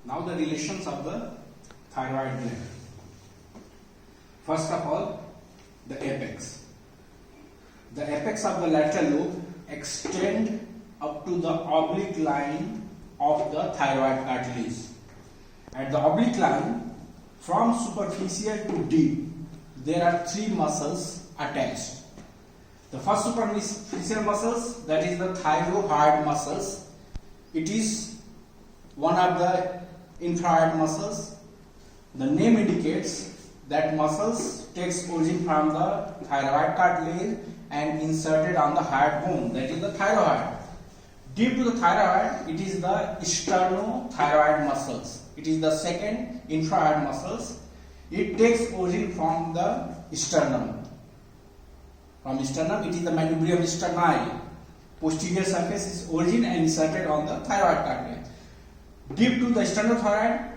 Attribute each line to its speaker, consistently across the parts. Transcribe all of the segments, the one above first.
Speaker 1: Now the relations of the thyroid gland. First of all, the apex. The apex of the lateral lobe extend up to the oblique line of the thyroid cartilage. At the oblique line, from superficial to deep, there are three muscles attached. The first superficial muscles, that is the thyroid muscles. It is one of the infrared muscles. The name indicates that muscles takes origin from the thyroid cartilage and inserted on the hard bone, that is the thyroid. Deep to the thyroid, it is the sternothyroid muscles. It is the second infrared muscles. It takes origin from the sternum. From sternum, it is the manubrium sterni. Posterior surface is origin and inserted on the thyroid cartilage. Deep to the sternothyroid,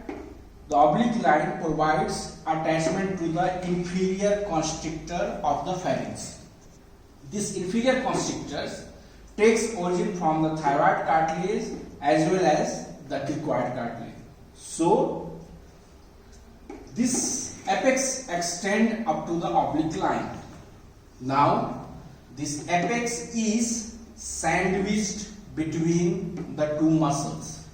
Speaker 1: the oblique line provides attachment to the inferior constrictor of the pharynx. This inferior constrictor takes origin from the thyroid cartilage as well as the cricoid cartilage. So, this apex extends up to the oblique line. Now, this apex is sandwiched between the two muscles.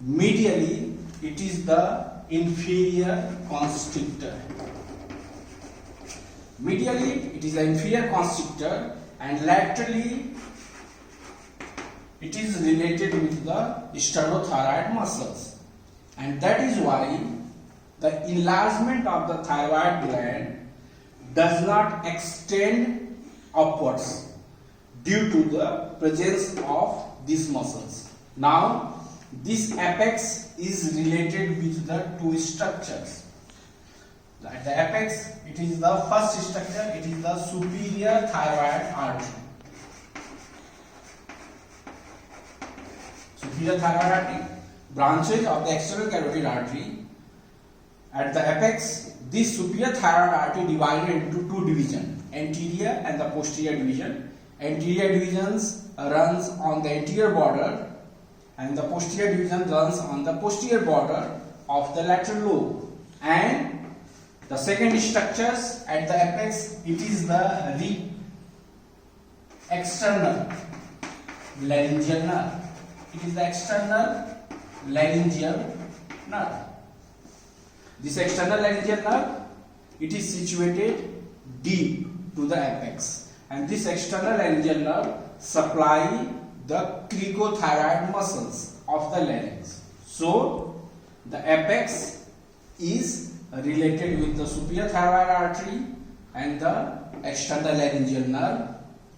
Speaker 1: Medially, it is the inferior constrictor. Medially, it is the inferior constrictor, and laterally, it is related with the sternothyroid muscles. And that is why the enlargement of the thyroid gland does not extend upwards due to the presence of these muscles. Now, this apex is related with the two structures. At the apex, it is the first structure, it is the superior thyroid artery. Superior thyroid artery, branches of the external carotid artery. At the apex, this superior thyroid artery divided into two divisions, anterior and the posterior division. Anterior divisions runs on the anterior border and the posterior division runs on the posterior border of the lateral lobe. And the second structures at the apex, it is the external laryngeal nerve. It is the external laryngeal nerve. This external laryngeal nerve, it is situated deep to the apex, and this external laryngeal nerve supply the cricothyroid muscles of the larynx. So, the apex is related with the superior thyroid artery and the external laryngeal nerve.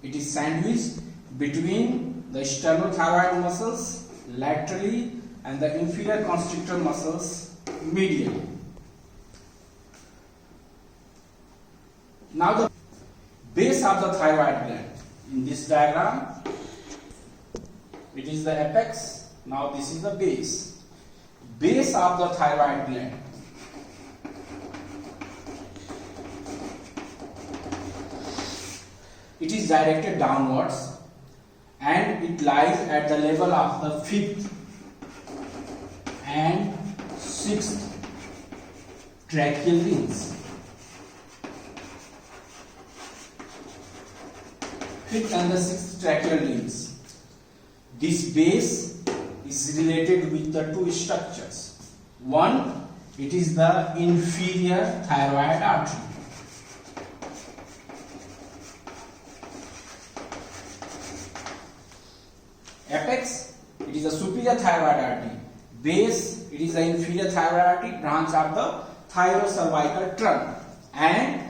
Speaker 1: It is sandwiched between the sternothyroid muscles laterally and the inferior constrictor muscles medially. Now the base of the thyroid gland. In this diagram, it is the apex. Now this is the base. Base of the thyroid gland. It is directed downwards and it lies at the level of the 5th and 6th tracheal rings. 5th and the 6th tracheal rings. This base is related with the two structures. One, it is the inferior thyroid artery. Apex, it is the superior thyroid artery. Base, it is the inferior thyroid artery, branch of the thyrocervical trunk. And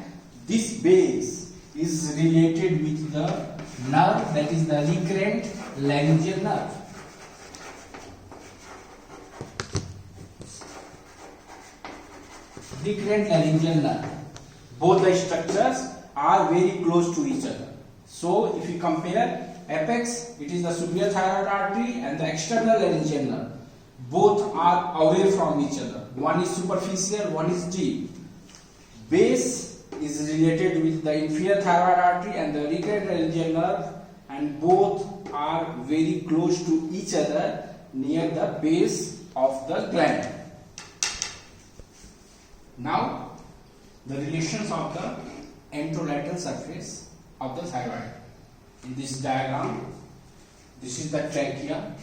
Speaker 1: this base is related with the nerve, that is the recurrent laryngeal nerve. Recurrent laryngeal nerve. Both the structures are very close to each other. So, if you compare apex, it is the superior thyroid artery and the external laryngeal nerve. Both are away from each other. One is superficial, one is deep. Base is related with the inferior thyroid artery and the recurrent laryngeal nerve, and both are very close to each other near the base of the gland. Now, the relations of the anterolateral surface of the thyroid. In this diagram, this is the trachea.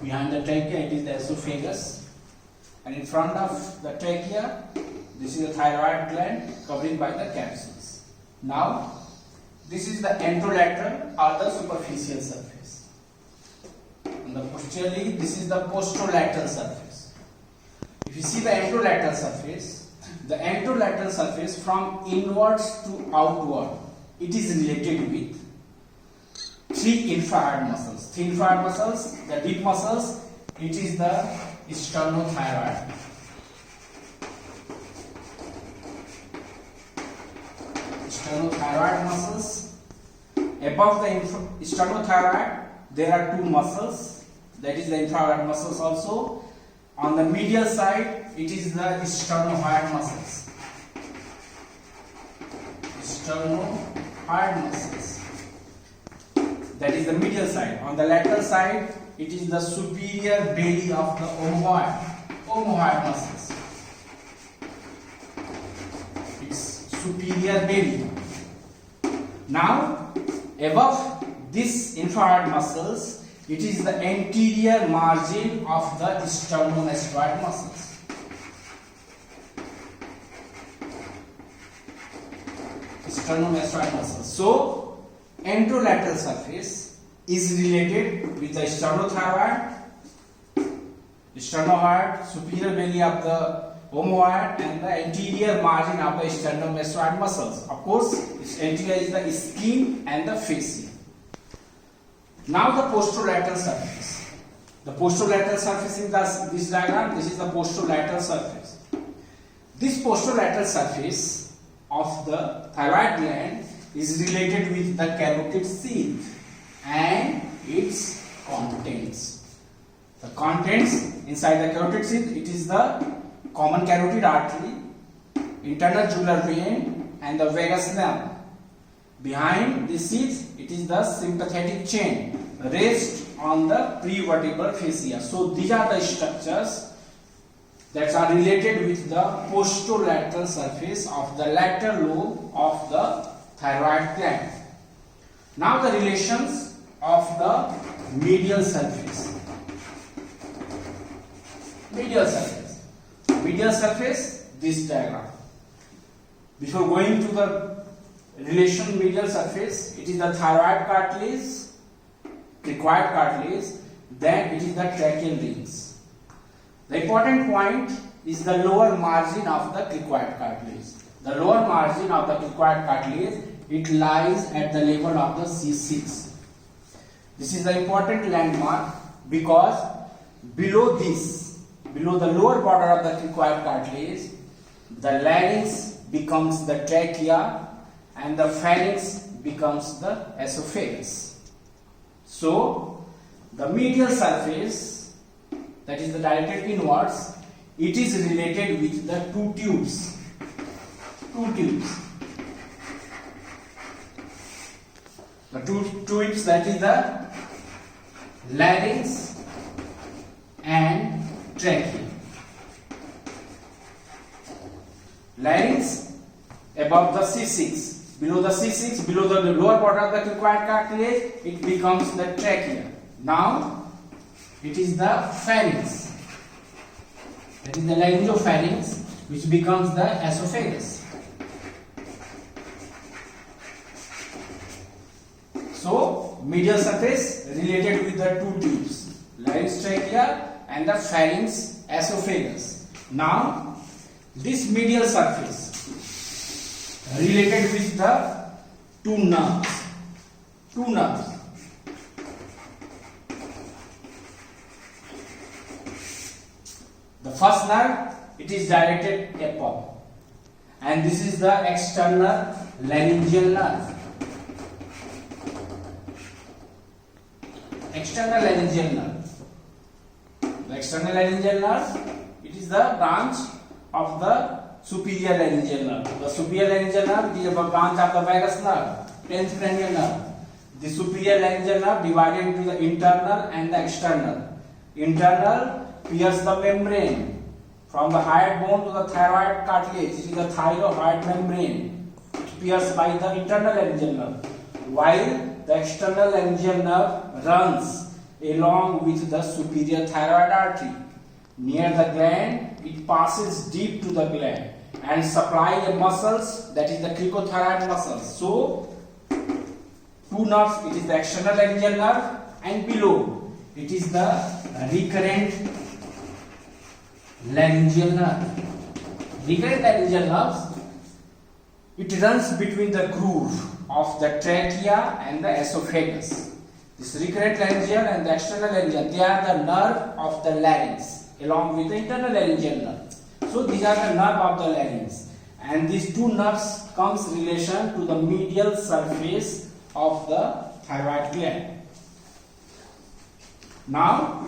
Speaker 1: Behind the trachea, it is the esophagus, and in front of the trachea, this is the thyroid gland covering by the capsules. Now, this is the anterolateral or the superficial surface. And the posteriorly, this is the posterolateral surface. If you see the anterolateral surface from inwards to outward, it is related with three infrared muscles. Three infrared muscles, the deep muscles, it is the sternothyroid. Sternothyroid muscles. Above the sternothyroid, there are two muscles, that is the infrared muscles also. On the medial side, it is the sternohyoid muscles. Sternohyoid muscles. That is the medial side. On the lateral side, it is the superior belly of the omohyoid muscles. It's superior belly. Now, above this infrared muscles, it is the anterior margin of the sternomastoid muscles. Sternomastoid muscles. So, anterolateral surface is related with the sternothyroid, sternohyoid, superior belly of the omohyoid, and the anterior margin of the sternomastoid muscles. Of course, its anterior is the skin and the fascia. Now the posterolateral surface. The posterolateral surface in this diagram, this is the posterolateral surface. This posterolateral surface of the thyroid gland is related with the carotid sheath and its contents. The contents inside the carotid sheath, it is the common carotid artery, internal jugular vein, and the vagus nerve. Behind this sheath, it is the sympathetic chain, rest on the prevertebral fascia. So these are the structures that are related with the posterolateral surface of the lateral lobe of the thyroid gland. Now the relations of the medial surface. Medial surface, this diagram. Before going to the relation medial surface, it is the thyroid cartilage, cricoid cartilage, then it is the tracheal rings. The important point is the lower margin of the cricoid cartilage. The lower margin of the cricoid cartilage, it lies at the level of the C6. This is the important landmark because below the lower border of the cricoid cartilage, the larynx becomes the trachea and the pharynx becomes the esophagus. So, the medial surface, that is the directed inwards, it is related with the two tubes. The two tubes, that is the larynx and trachea. Larynx above the C6. Below the C6, below the lower border of the cricoid cartilage, it becomes the trachea. Now, it is the pharynx. That is the laryngopharynx, which becomes the esophagus. So, medial surface related with the two tubes, larynx, trachea, and the pharynx, esophagus. Now, this medial surface related with the two nerves. The first nerve, it is directed above, and this is the external laryngeal nerve. The external laryngeal nerve, it is the branch of the superior laryngeal nerve. The superior laryngeal nerve is a branch of the vagus nerve, transcranial nerve. The superior laryngeal nerve divided into the internal and the external. Internal pierces the membrane from the hyoid bone to the thyroid cartilage. It is the thyroid membrane. It pierced by the internal laryngeal nerve, while the external laryngeal nerve runs along with the superior thyroid artery. Near the gland, it passes deep to the gland and supply the muscles, that is the cricothyroid muscles. So, two nerves, it is the external laryngeal nerve, and below it is the recurrent laryngeal nerve. Recurrent laryngeal nerves, it runs between the groove of the trachea and the esophagus. This recurrent laryngeal and the external laryngeal, they are the nerve of the larynx along with the internal laryngeal nerve. So these are the nerve of the larynx, and these two nerves comes relation to the medial surface of the thyroid gland. Now